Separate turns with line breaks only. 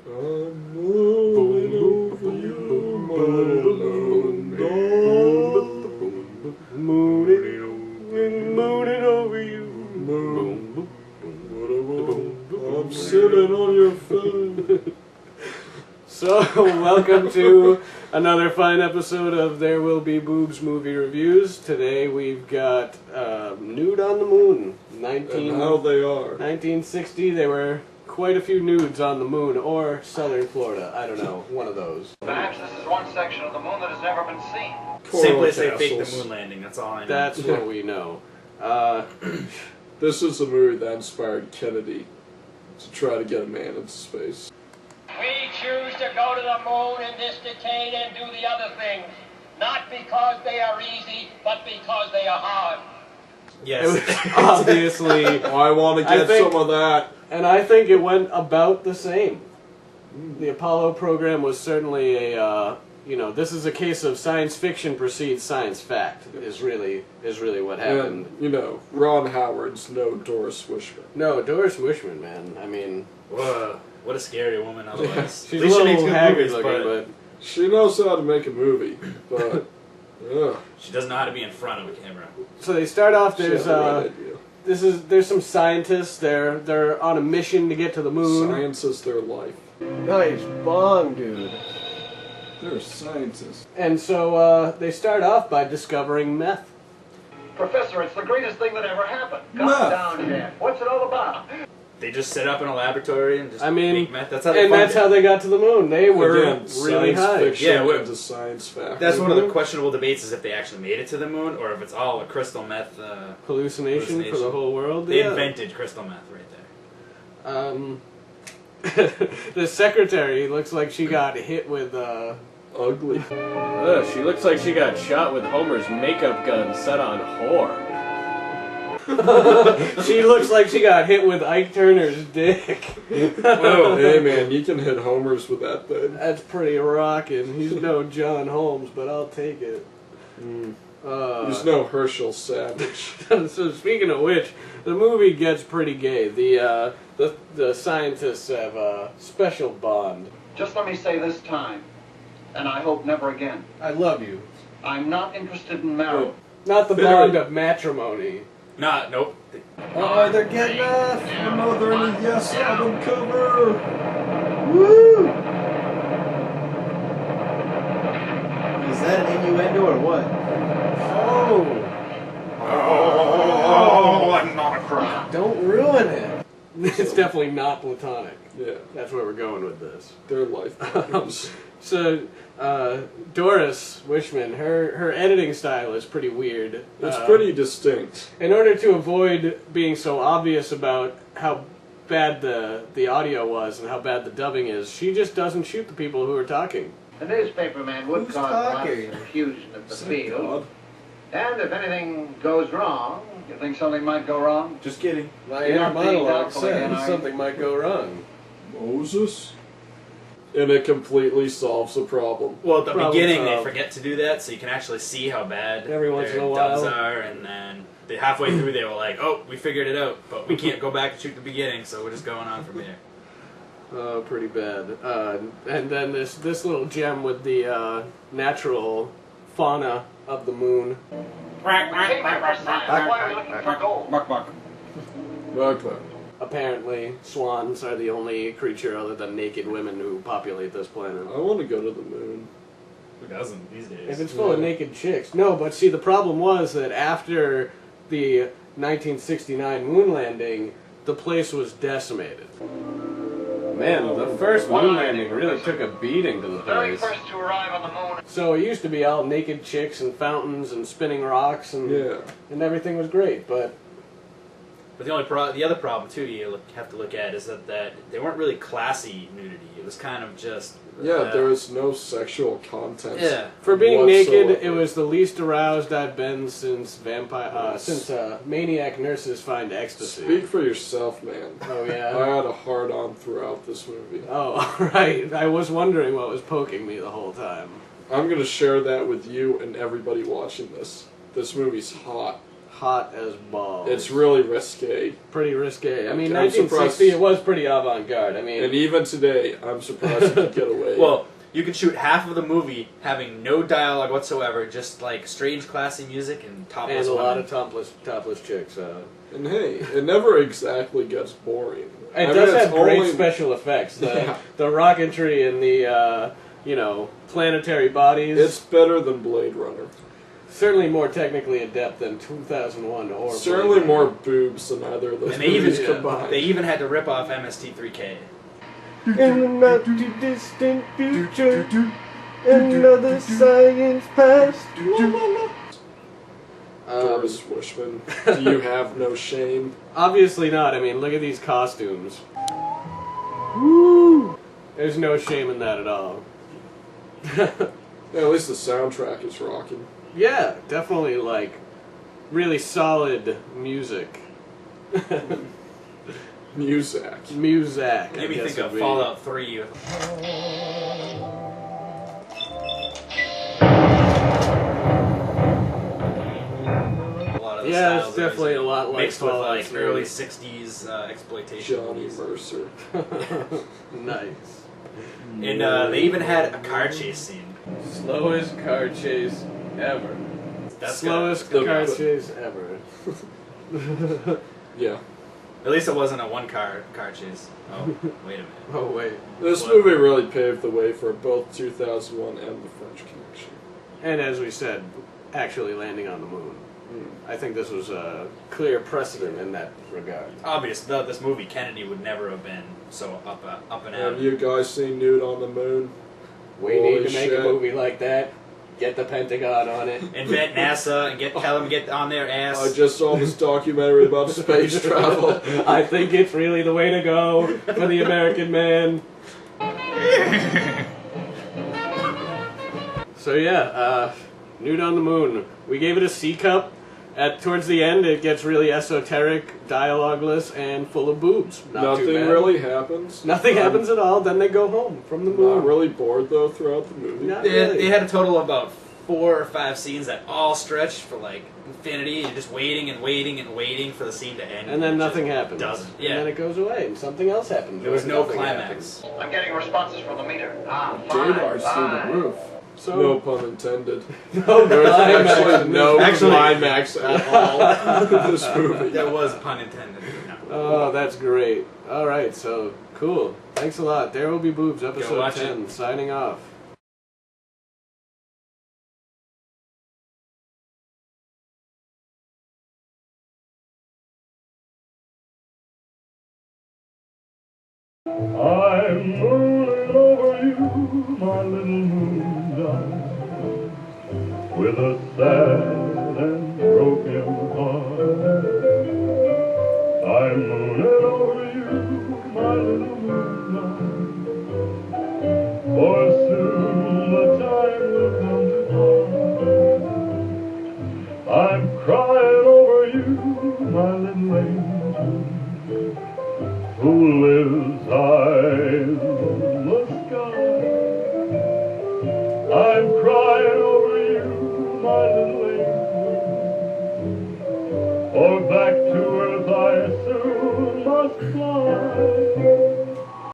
I'm moving over you, my moon dog.
Mooning over you.
Moon. I'm sitting on your foot.
So, welcome to another fine episode of There Will Be Boobs movie reviews. Today we've got Nude on the Moon.
And how they are.
1960, there were quite a few nudes on the moon, or southern Florida. I don't know, one of those.
Perhaps this is one section of the moon that has never been seen.
Same place they faked the moon landing, that's all I know.
That's what we know.
This is a movie that inspired Kennedy to try to get a man into space.
We choose to go to the moon in this decade and do the other things, not because they are easy, but because they are hard.
Yes.
Obviously.
I want to get some of that.
And I think it went about the same. The Apollo program was certainly a, this is a case of science fiction precedes science fact, is really what happened.
And, Ron Howard's no Doris Wishman.
No, Doris Wishman, man. I mean...
Whoa, what a scary woman otherwise.
She's a little haggard looking, but...
She knows how to make a movie, but...
She doesn't know how to be in front of a camera.
So they start off, there's some scientists, they're on a mission to get to the moon.
Science is their life.
Nice bong, dude.
They're scientists.
And so they start off by discovering meth.
Professor, it's the greatest thing that ever happened.
Meth.
Calm down, Dad. What's it all about?
They just set up in a laboratory and just make meth. That's how they
got to the moon. They were
Again,
really high.
Fiction
Yeah,
into science fact.
That's one of the questionable debates, is if they actually made it to the moon, or if it's all a crystal meth
hallucination for the whole world.
They invented crystal meth right
there. The secretary looks like she got hit with
ugly.
She looks like she got shot with Homer's makeup gun set on whore.
She looks like she got hit with Ike Turner's dick.
Whoa, hey man, you can hit homers with that thing.
That's pretty rockin'. He's no John Holmes, but I'll take it.
He's no Herschel Savage.
So speaking of which, the movie gets pretty gay. The scientists have a special bond.
Just let me say this time, and I hope never again.
I love you.
I'm not interested in marriage.
Not the bond of matrimony.
Nope.
Oh, they're getting off! Another Yes album cover!
Woo!
Is that an innuendo or what?
Oh, I'm not a crook.
Don't ruin it. It's definitely not platonic.
Yeah.
That's where we're going with this.
Their life partners.
So, Doris Wishman, her editing style is pretty weird.
It's pretty distinct.
In order to avoid being so obvious about how bad the audio was and how bad the dubbing is, she just doesn't shoot the people who are talking.
The newspaperman would cause a lot of confusion of the field. And if anything goes wrong, you think something might go wrong?
Just kidding.
My
You're
inner
not being
monologue
doubtful
says
again, are you?
something might go wrong.
Moses? And it completely solves the problem.
Well, at the beginning they
solved.
forget to do that, so you can actually see how bad
Every once
their
in a
dubs
while.
are, and then halfway through they were like, "Oh, we figured it out, but we can't go back and shoot the beginning, so we're just going on from here."
Oh, pretty bad. And then this little gem with the natural fauna of the moon.
Why are you looking for gold?
Okay.
Apparently, swans are the only creature other than naked women who populate this planet.
I want to go to the moon.
Who doesn't these days?
If it's full of naked chicks. No, but see, the problem was that after the 1969 moon landing, the place was decimated. Man, the first moon landing really took a beating to the
The very
place.
first to arrive on the moon.
So it used to be all naked chicks and fountains and spinning rocks and everything was great, but
But the other problem too you have to look at is that they weren't really classy nudity. It was kind of just
there was no sexual content.
Yeah.
for being
whatsoever.
naked, it was the least aroused I've been since Maniac Nurses Find Ecstasy.
Speak for yourself, man.
Oh yeah.
I had a hard-on throughout this movie.
Oh, right. I was wondering what was poking me the whole time.
I'm gonna share that with you and everybody watching this. This movie's hot.
hot as balls.
It's really risque.
pretty risque. I mean,
I'm
1960,
surprised.
it was pretty avant-garde. I mean,
And even today, I'm surprised it could get away.
Well, you can shoot half of the movie having no dialogue whatsoever, just like strange, classy music and topless
and a lot
women.
of topless chicks.
And hey, it never exactly gets boring.
It
I
does
mean, it's
have great
only-
special effects. The
Yeah.
the rocketry and the planetary bodies.
It's better than Blade Runner.
certainly more technically adept than 2001 or
Certainly
Blade
more
Runner.
boobs than either of those
And they
movies
even
combined.
they even had to rip off MST3K.
In the not too distant future, another science past.
Doris Wishman, do you have no shame?
Obviously not. I mean, look at these costumes. Woo! There's no shame in that at all.
Yeah, at least the soundtrack is rocking.
Yeah, definitely like really solid music.
Muzak.
Music.
Made me think of Fallout 3. A lot of the
Yeah,
styles
it's definitely a lot like
mixed with
Fallout
like
3.
early '60s exploitation
Johnny
movies.
Mercer.
Nice.
And they even had a car chase scene.
Slowest car chase ever.
That's
Slowest
good.
car chase ever.
Yeah.
At least it wasn't a one-car chase. Oh, wait a minute.
Oh wait.
This
What?
movie really paved the way for both 2001 and The French Connection.
And as we said, actually landing on the moon. I think this was a clear precedent in that regard.
Obvious, without this movie, Kennedy would never have been so up and out.
Have you guys seen Nude on the Moon?
We
Holy
need to make
shit.
a movie like that. Get the Pentagon on it.
Invent NASA and tell them to get on their ass.
I just saw this documentary about space travel.
I think it's really the way to go for the American man. So yeah, Nude on the Moon. We gave it a C cup. Towards the end, it gets really esoteric, dialogueless, and full of boobs. Not too
Nothing
bad.
really happens.
Nothing happens at all. Then they go home from the moon.
Not really bored though throughout the movie.
Not
They
really.
had a total of about 4 or 5 scenes that all stretched for like infinity. You're just waiting and waiting and waiting for the scene to end.
And then
It
nothing
just
happens.
Doesn't.
And
Yeah.
then it goes away, and something else happens.
There was
or
no
nothing
climax.
happens.
I'm getting responses from the meter.
Dadar's through the roof.
So
No pun intended.
no
There's
climax.
actually no
Actually-
climax at all in this movie.
That was pun intended. No.
Oh, that's great. All right, so cool. Thanks a lot. There Will Be Boobs, episode
watch
10. Signing off.
I'm mooning over you, my little moon darling, with a sad and broken heart. I'm mooning over you, my little moon darling, for soon the time will come to part. I'm crying over you, my little angel, who lives high in the sky. I'm crying over you, my little